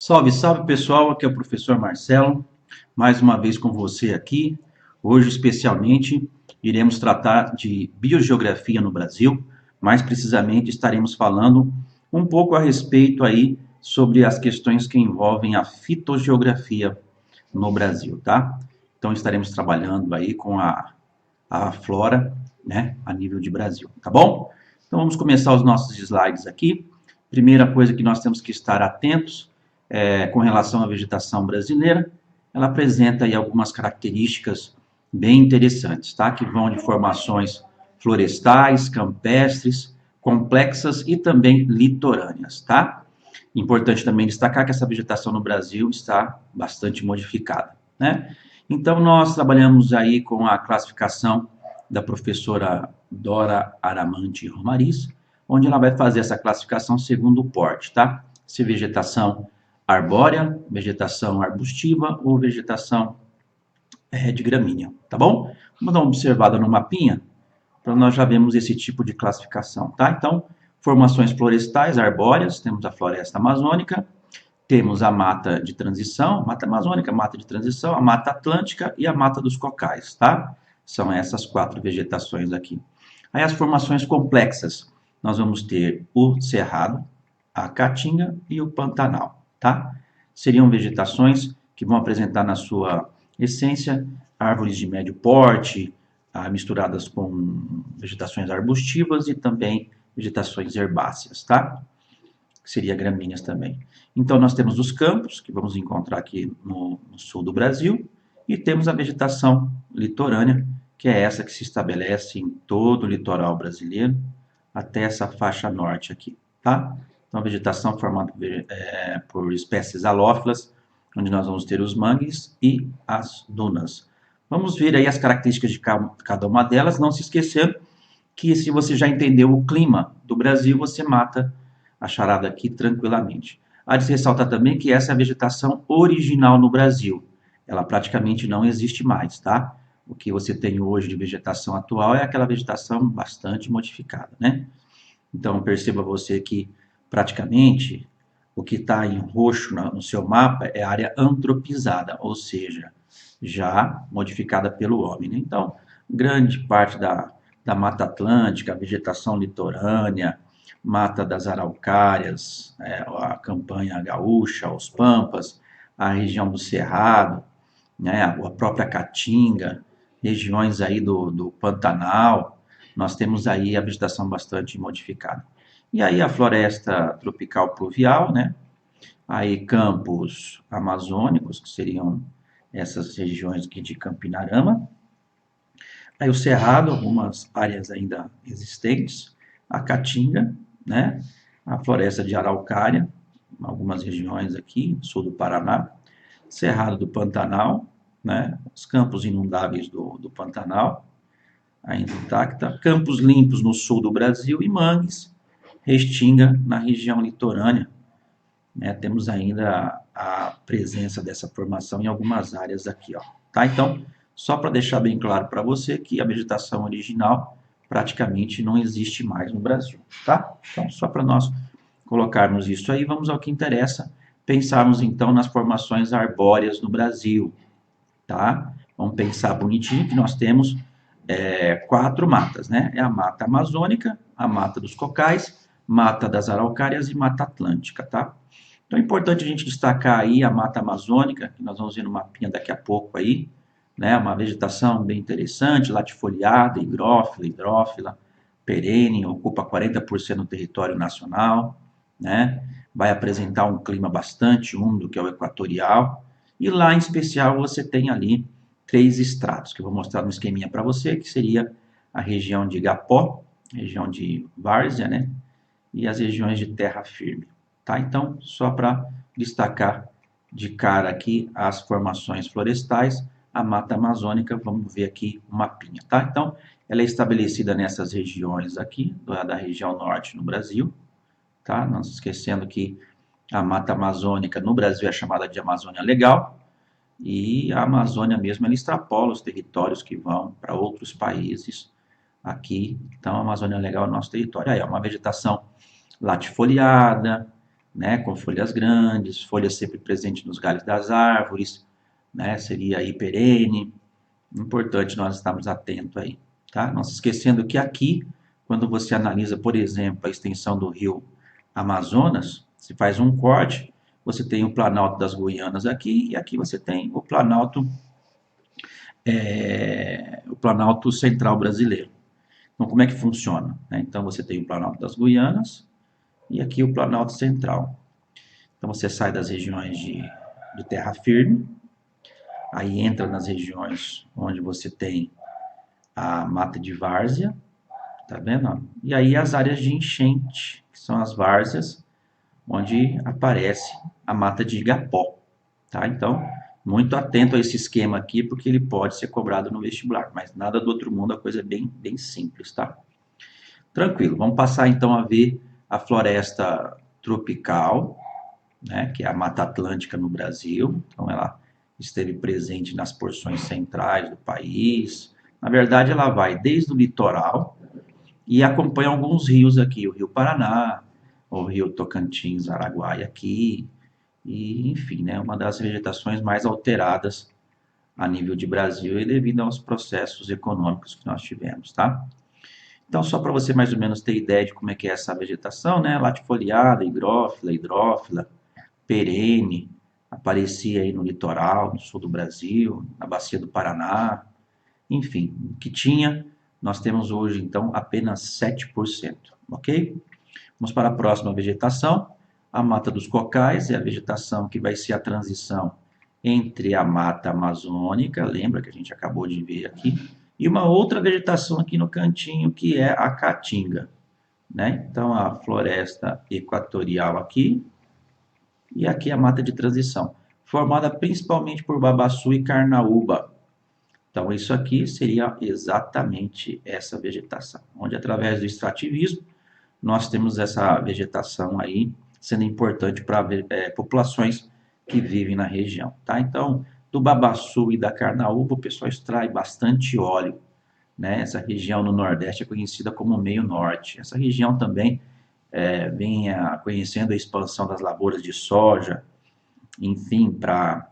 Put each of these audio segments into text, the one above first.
Salve, salve pessoal, aqui é o professor Marcelo, mais uma vez com você aqui. Hoje, especialmente, iremos tratar de biogeografia no Brasil, mais precisamente estaremos falando um pouco a respeito aí sobre as questões que envolvem a fitogeografia no Brasil, tá? Então estaremos trabalhando aí com a flora, né, a nível de Brasil, tá bom? Então vamos começar os nossos slides aqui. Primeira coisa que nós temos que estar atentos com relação à vegetação brasileira, ela apresenta aí algumas características bem interessantes, tá? Que vão de formações florestais, campestres, complexas e também litorâneas, tá? Importante também destacar que essa vegetação no Brasil está bastante modificada, né? Então, nós trabalhamos aí com a classificação da professora Dora Aramante Romariz, onde ela vai fazer essa classificação segundo o porte, tá? Se vegetação arbórea, vegetação arbustiva ou vegetação de gramínea, tá bom? Vamos dar uma observada no mapinha, para nós já vemos esse tipo de classificação, tá? Então, formações florestais arbóreas, temos a floresta amazônica, temos a mata de transição, mata amazônica, mata de transição, a mata atlântica e a mata dos cocais, tá? São essas quatro vegetações aqui. Aí as formações complexas, nós vamos ter o cerrado, a caatinga e o pantanal, tá? Seriam vegetações que vão apresentar na sua essência árvores de médio porte, misturadas com vegetações arbustivas e também vegetações herbáceas, tá? Que seria gramíneas também. Então, nós temos os campos, que vamos encontrar aqui no sul do Brasil, e temos a vegetação litorânea, que é essa que se estabelece em todo o litoral brasileiro, até essa faixa norte aqui, tá? Então, a vegetação formada por espécies halófilas, onde nós vamos ter os mangues e as dunas. Vamos ver aí as características de cada uma delas, não se esquecendo que se você já entendeu o clima do Brasil, você mata a charada aqui tranquilamente. Há de se ressaltar também que essa é a vegetação original no Brasil. Ela praticamente não existe mais, tá? O que você tem hoje de vegetação atual é aquela vegetação bastante modificada, né? Então, perceba você que praticamente o que está em roxo no seu mapa é área antropizada, ou seja, já modificada pelo homem, né? Então, grande parte da Mata Atlântica, a vegetação litorânea, Mata das Araucárias, a campanha gaúcha, os Pampas, a região do Cerrado, né, a própria Caatinga, regiões aí do Pantanal, nós temos aí a vegetação bastante modificada. E aí a floresta tropical pluvial, né? Aí campos amazônicos, que seriam essas regiões aqui de Campinarama. Aí o Cerrado, algumas áreas ainda existentes. A Caatinga, né? A floresta de Araucária, algumas regiões aqui, sul do Paraná. Cerrado do Pantanal, né? Os campos inundáveis do Pantanal, ainda intacta. Campos limpos no sul do Brasil e mangues, restinga na região litorânea, né? Temos ainda a presença dessa formação em algumas áreas aqui, ó, tá? Então, só para deixar bem claro para você que a vegetação original praticamente não existe mais no Brasil, tá? Então, só para nós colocarmos isso aí, vamos ao que interessa, pensarmos então nas formações arbóreas no Brasil, tá? Vamos pensar bonitinho que nós temos quatro matas, né? É a mata amazônica, a mata dos cocais, mata das araucárias e mata atlântica, tá? Então é importante a gente destacar aí a mata amazônica, que nós vamos ver no mapinha daqui a pouco aí, né? Uma vegetação bem interessante, latifoliada, hidrófila, perene, ocupa 40% do território nacional, né? Vai apresentar um clima bastante úmido, que é o equatorial, e lá em especial você tem ali três estratos, que eu vou mostrar no esqueminha para você, que seria a região de Igapó, região de Várzea, né? E as regiões de terra firme, tá? Então, só para destacar de cara aqui as formações florestais, a mata amazônica, vamos ver aqui o mapinha, tá? Então, ela é estabelecida nessas regiões aqui, da região norte no Brasil, tá? Não se esquecendo que a mata amazônica no Brasil é chamada de Amazônia Legal, e a Amazônia mesmo, ela extrapola os territórios que vão para outros países aqui. Então, a Amazônia Legal é o nosso território. Aí é uma vegetação latifoliada, né, com folhas grandes, folhas sempre presentes nos galhos das árvores, né, seria aí perene. Importante nós estarmos atentos aí, tá? Não se esquecendo que aqui, quando você analisa, por exemplo, a extensão do rio Amazonas, se faz um corte, você tem o Planalto das Guianas aqui, e aqui você tem o Planalto Central brasileiro. Então, como é que funciona? Então, você tem o Planalto das Guianas e aqui o Planalto Central. Então, você sai das regiões de terra firme, aí entra nas regiões onde você tem a mata de várzea, tá vendo? E aí as áreas de enchente, que são as várzeas, onde aparece a mata de igapó, tá? Então, muito atento a esse esquema aqui, porque ele pode ser cobrado no vestibular, mas nada do outro mundo, a coisa é bem, bem simples, tá? Tranquilo, vamos passar então a ver a floresta tropical, né, que é a Mata Atlântica no Brasil. Então, ela esteve presente nas porções centrais do país. Na verdade, ela vai desde o litoral e acompanha alguns rios aqui, o Rio Paraná, o Rio Tocantins, Araguaia aqui, e enfim, né, uma das vegetações mais alteradas a nível de Brasil e devido aos processos econômicos que nós tivemos, tá? Então, só para você mais ou menos ter ideia de como é que é essa vegetação, né, latifoliada, hidrófila, perene, aparecia aí no litoral, no sul do Brasil, na bacia do Paraná, enfim, o que tinha, nós temos hoje, então, apenas 7%, ok? Vamos para a próxima vegetação, a mata dos cocais, é a vegetação que vai ser a transição entre a mata amazônica, lembra que a gente acabou de ver aqui, e uma outra vegetação aqui no cantinho, que é a caatinga, né? Então, a floresta equatorial aqui, e aqui a mata de transição, formada principalmente por babaçu e carnaúba. Então, isso aqui seria exatamente essa vegetação, onde através do extrativismo nós temos essa vegetação aí sendo importante para populações que vivem na região, tá? Então, do babaçu e da carnaúba, o pessoal extrai bastante óleo, né? Essa região no Nordeste é conhecida como Meio Norte. Essa região também vem conhecendo a expansão das lavouras de soja, enfim, para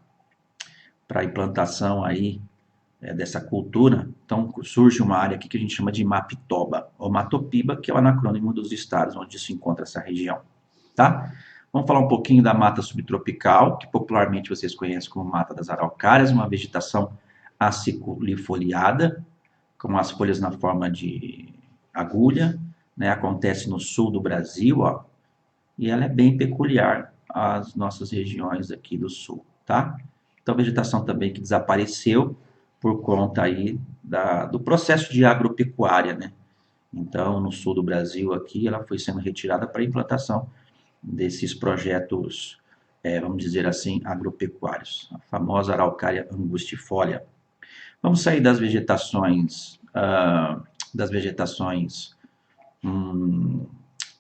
a implantação aí dessa cultura. Então, surge uma área aqui que a gente chama de Mapitoba, ou Matopiba, que é o anacrônimo dos estados onde se encontra essa região, tá? Vamos falar um pouquinho da mata subtropical, que popularmente vocês conhecem como mata das araucárias, uma vegetação aciculifoliada, com as folhas na forma de agulha, né? Acontece no sul do Brasil, ó, e ela é bem peculiar às nossas regiões aqui do sul, tá? Então, vegetação também que desapareceu por conta aí do processo de agropecuária, né? Então, no sul do Brasil aqui, ela foi sendo retirada para a implantação desses projetos, vamos dizer assim, agropecuários. A famosa araucária angustifolia. Vamos sair das vegetações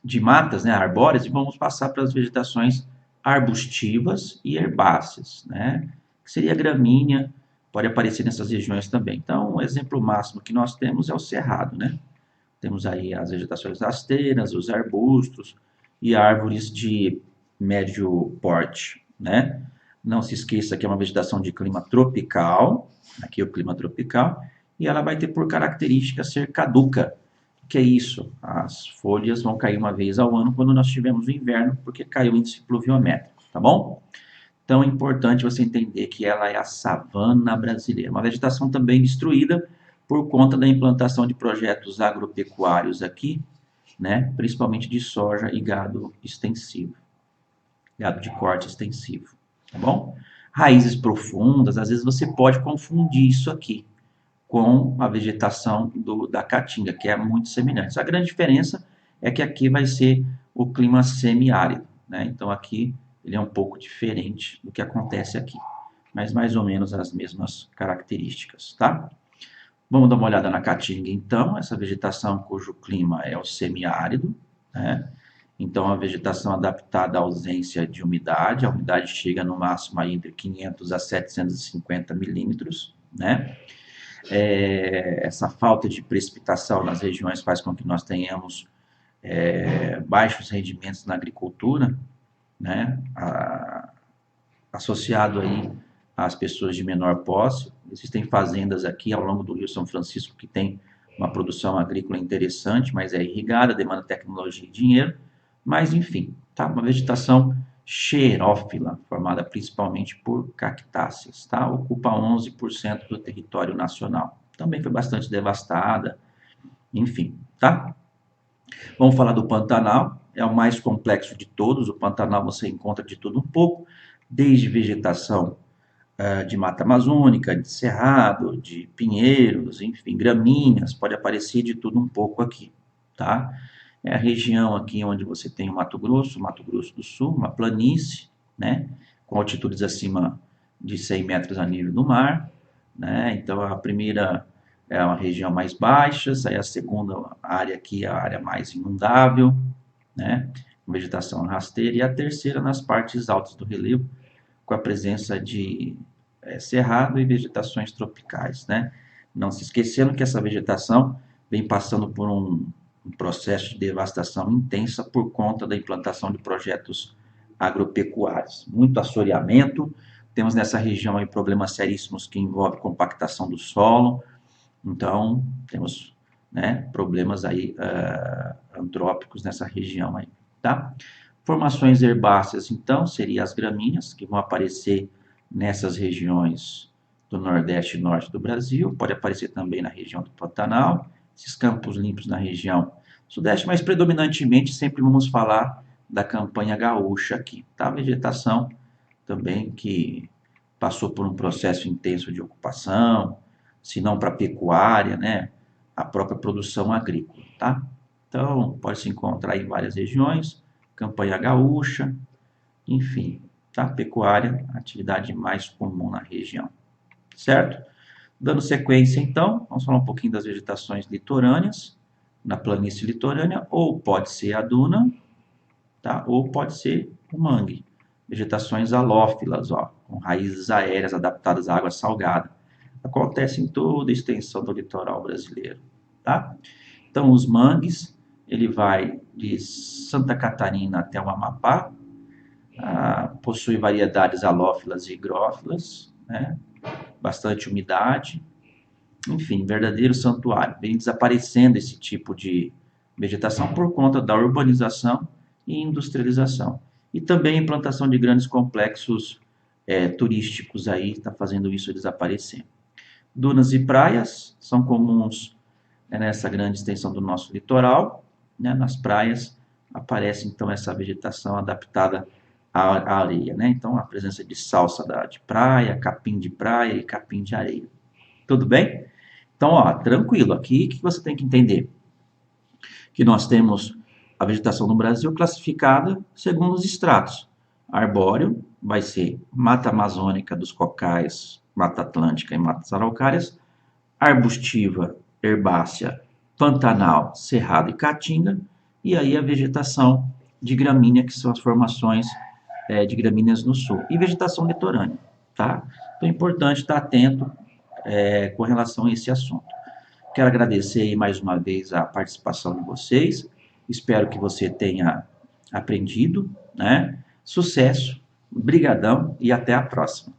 de matas, né, arbóreas, e vamos passar para as vegetações arbustivas e herbáceas, né, que seria a gramínea, pode aparecer nessas regiões também. Então, o exemplo máximo que nós temos é o cerrado, né? Temos aí as vegetações rasteiras, os arbustos e árvores de médio porte, né? Não se esqueça que é uma vegetação de clima tropical, aqui é o clima tropical, e ela vai ter por característica ser caduca. O que é isso? As folhas vão cair uma vez ao ano quando nós tivermos o inverno, porque caiu o índice pluviométrico, tá bom? Então é importante você entender que ela é a savana brasileira, uma vegetação também destruída por conta da implantação de projetos agropecuários aqui, né, principalmente de soja e gado extensivo, gado de corte extensivo, tá bom? Raízes profundas, às vezes você pode confundir isso aqui com a vegetação da caatinga, que é muito semelhante. A grande diferença é que aqui vai ser o clima semiárido, né? Então aqui ele é um pouco diferente do que acontece aqui, mas mais ou menos as mesmas características, tá? Vamos dar uma olhada na caatinga, então, essa vegetação cujo clima é o semiárido, né? Então, a vegetação adaptada à ausência de umidade, a umidade chega no máximo aí entre 500 a 750 milímetros, né? Essa falta de precipitação nas regiões faz com que nós tenhamos baixos rendimentos na agricultura, né, associado aí às pessoas de menor posse. Existem fazendas aqui ao longo do Rio São Francisco que tem uma produção agrícola interessante, mas é irrigada, demanda tecnologia e dinheiro, mas enfim, tá? Uma vegetação xerófila, formada principalmente por cactáceas, tá? Ocupa 11% do território nacional. Também foi bastante devastada, enfim, tá? Vamos falar do Pantanal, é o mais complexo de todos. O Pantanal você encontra de tudo um pouco, desde vegetação de mata amazônica, de cerrado, de pinheiros, enfim, gramíneas, pode aparecer de tudo um pouco aqui, tá? É a região aqui onde você tem o Mato Grosso do Sul, uma planície, né? Com altitudes acima de 100 metros a nível do mar, né? Então, a primeira é uma região mais baixa, aí a segunda área aqui é a área mais inundável, né? Com vegetação rasteira, e a terceira nas partes altas do relevo, com a presença de cerrado e vegetações tropicais, né? Não se esquecendo que essa vegetação vem passando por um processo de devastação intensa por conta da implantação de projetos agropecuários. Muito assoreamento, temos nessa região aí problemas seríssimos que envolvem compactação do solo, então temos, né, problemas aí antrópicos nessa região aí, tá? Formações herbáceas, então, seriam as gramíneas, que vão aparecer nessas regiões do Nordeste e Norte do Brasil, pode aparecer também na região do Pantanal, esses campos limpos na região Sudeste, mas predominantemente sempre vamos falar da campanha gaúcha aqui, tá? Vegetação também que passou por um processo intenso de ocupação, se não para pecuária, né? A própria produção agrícola, tá? Então, pode se encontrar em várias regiões, campanha gaúcha, enfim, tá? Pecuária, atividade mais comum na região, certo? Dando sequência, então, vamos falar um pouquinho das vegetações litorâneas, na planície litorânea, ou pode ser a duna, tá? Ou pode ser o mangue. Vegetações halófilas, ó, com raízes aéreas adaptadas à água salgada. Acontece em toda a extensão do litoral brasileiro, tá? Então, os mangues, ele vai de Santa Catarina até o Amapá, possui variedades halófilas e higrófilas, né? Bastante umidade, enfim, verdadeiro santuário. Vem desaparecendo esse tipo de vegetação por conta da urbanização e industrialização. E também a implantação de grandes complexos turísticos aí está fazendo isso desaparecer. Dunas e praias são comuns nessa grande extensão do nosso litoral, né? Nas praias aparece então essa vegetação adaptada à areia, né? Então a presença de salsa de praia e capim de areia. Tudo bem? Então, ó, tranquilo, aqui o que você tem que entender? Que nós temos a vegetação no Brasil classificada segundo os estratos. Arbóreo vai ser mata amazônica dos cocais, mata atlântica e matas araucárias, arbustiva, herbácea, pantanal, cerrado e caatinga, e aí a vegetação de gramínea, que são as formações de gramíneas no sul, e vegetação litorânea, tá? Então é importante estar atento com relação a esse assunto. Quero agradecer aí mais uma vez a participação de vocês, espero que você tenha aprendido, né? Sucesso, brigadão e até a próxima.